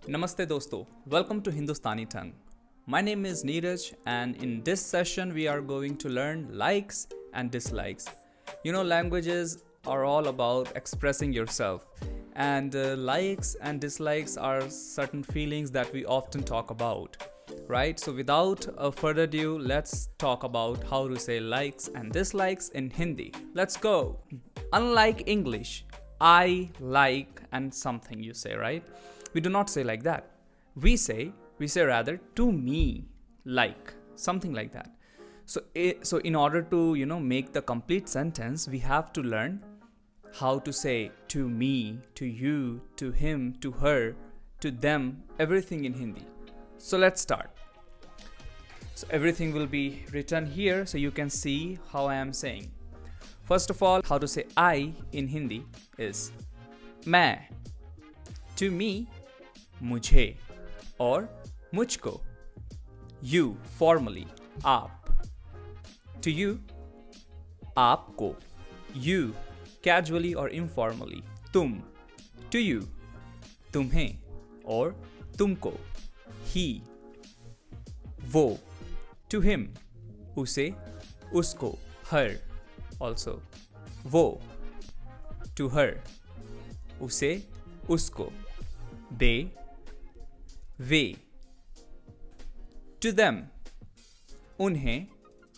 Namaste dosto, welcome to Hindustani Tongue. My name is Neeraj and in this session we are going to learn likes and dislikes. Languages are all about expressing yourself and likes and dislikes are certain feelings that we often talk about, right? So without further ado, let's talk about how to say likes and dislikes in Hindi. Let's go. Unlike English, I like and something you say, right? We do not say like that. We say rather to me like something like that. So in order to make the complete sentence, we have to learn how to say to me, to you, to him, to her, to them, everything in Hindi. So let's start. So everything will be written here so you can see how I am saying. First of all, how to say I in Hindi is मैं, to me, मुझे or मुझको, you formally, आप, to you, आपको, you casually or informally, तुम, to you, तुम्हें or तुमको, he, वो, to him, उसे, उसको, her, also, वो, to her, उसे, उसको, they, वे, to them, उन्हें,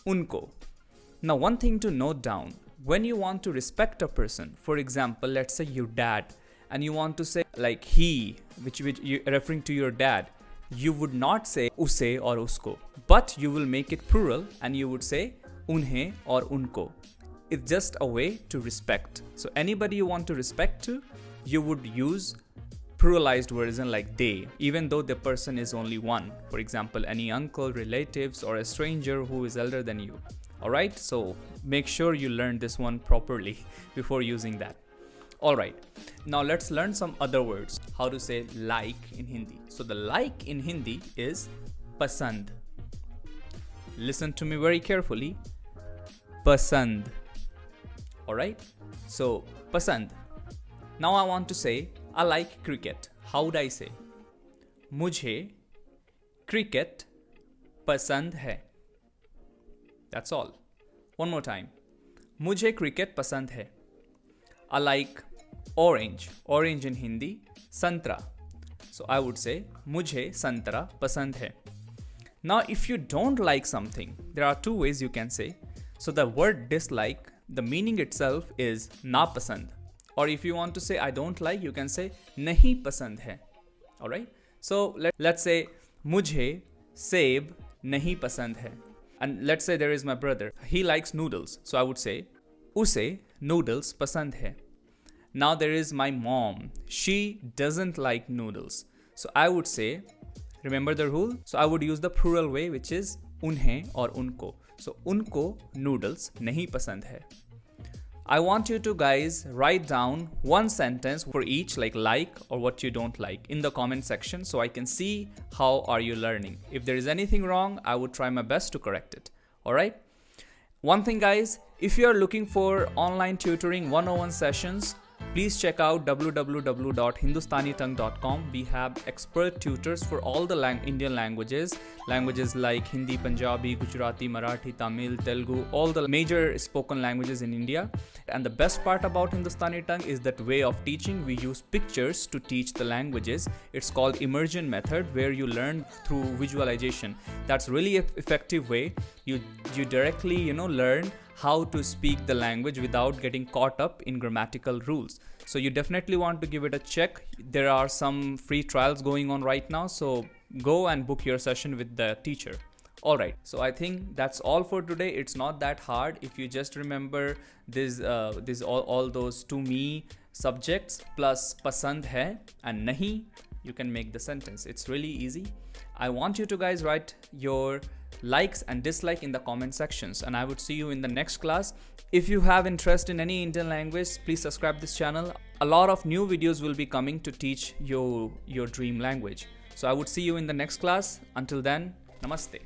उनको. Now one thing to note down, when you want to respect a person, for example, let's say your dad, and you want to say like he, which you referring to your dad, you would not say उसे or उसको, but you will make it plural and you would say उन्हें or उनको. It's just a way to respect. So anybody you want to respect to, you would use pluralized version like they, even though the person is only one. For example, any uncle, relatives, or a stranger who is elder than you. Alright, so make sure you learn this one properly before using that. Alright, now let's learn some other words. How to say like in Hindi. So the like in Hindi is pasand. Listen to me very carefully. Pasand. Alright, so pasand. Now I want to say I like cricket. How would I say? मुझे cricket पसंद है. That's all. One more time. मुझे cricket पसंद है. I like orange. Orange in Hindi, संतरा. So I would say मुझे संतरा पसंद है. Now if you don't like something, there are two ways you can say. So the word dislike, the meaning itself is नापसंद. Or if you want to say I don't like, you can say नहीं पसंद है. Alright? So let's say मुझे सेब नहीं पसंद है. And let's say there is my brother. He likes noodles. So I would say उसे noodles पसंद है. Now there is my mom. She doesn't like noodles. So I would say, remember the rule? So I would use the plural way, which is उन्हें और उनको. So उनको noodles नहीं पसंद है. I want you to guys write down one sentence for each like or what you don't like in the comment section so I can see how are you learning. If there is anything wrong, I would try my best to correct it. Alright? One thing guys, if you are looking for online tutoring 101 sessions, please check out www.hindustanitongue.com. We have expert tutors for all the Indian languages like Hindi, Punjabi, Gujarati, Marathi, Tamil, Telugu, all the major spoken languages in India. And the best part about Hindustani tongue is that way of teaching. We use pictures to teach the languages. It's called immersion method, where you learn through visualization. That's really an effective way. You directly learn how to speak the language without getting caught up in grammatical rules. So you definitely want to give it a check. There are some free trials going on right now, so go and book your session with the teacher. Alright, so I think that's all for today. It's not that hard if you just remember this all those to me subjects plus pasand hai and nahi, you can make the sentence. It's really easy. I want you to guys write your likes and dislike in the comment sections, and I would see you in the next class. If you have interest in any Indian language, please subscribe this channel. A lot of new videos will be coming to teach your dream language. So I would see you in the next class. Until then, namaste.